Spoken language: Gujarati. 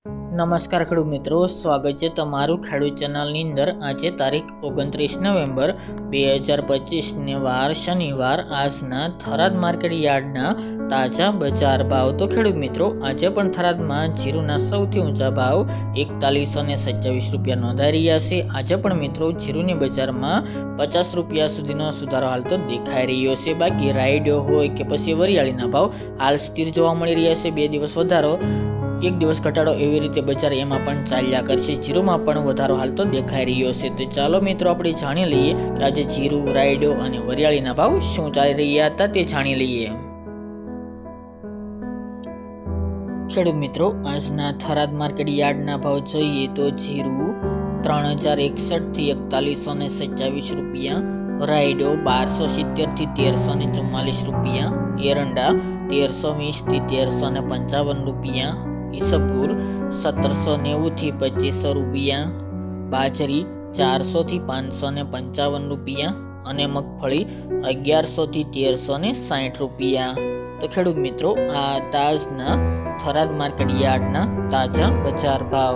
નમસ્કાર ખેડૂત મિત્રો, સ્વાગત છે તમારું ખેડૂત ચેનલની અંદર। આજે તારીખ 29 નવેમ્બર 2025 ને વાર શનિવાર। આજના થરાદ માર્કેટ યાર્ડના તાજા બજાર ભાવ। તો ખેડૂત મિત્રો, આજે પણ થરાદમાં જીરુના સૌથી ઊંચા ભાવ 4127 રૂપિયા નોંધાઈ રહ્યા છે। આજે પણ મિત્રો જીરુની બજારમાં 50 રૂપિયા સુધીનો સુધારો હાલ તો દેખાઈ રહ્યો છે। બાકી રાયડો હોય કે પછી વરિયાળીના ભાવ હાલ સ્થિર જોવા મળી રહ્યા છે। 2 દિવસ વધારો, 1 દિવસ ઘટાડો એવી રીતે બજાર એમાં પણ ચાલ્યા કરશે। જીરુમાં પણ વધારો હાલ તો દેખાઈ રહ્યો છે। તો ચાલો મિત્રો, આપણે જાણી લઈએ કે આજે જીરુ, રાયડો અને વરિયાળીના ભાવ શું ચાલી રહ્યા હતા તે જાણી લઈએ। ખેડૂત મિત્રો, આજના થરાદ માર્કેટ યાર્ડના ભાવ જોઈએ તો જીરુ 3061 થી 4127 રૂપિયા, રાયડો 1270 થી 1344 રૂપિયા, એરંડા 1320 થી 1355 રૂપિયા, ઈસબગુલ 1790 થી 2500 રૂપિયા, બાજરી 400 થી 555 રૂપિયા અને મગફળી 1100 થી 1360 રૂપિયા। તો ખેડૂત મિત્રો, આ તાજના થરાદ માર્કેટ યાર્ડના તાજા બજાર ભાવ।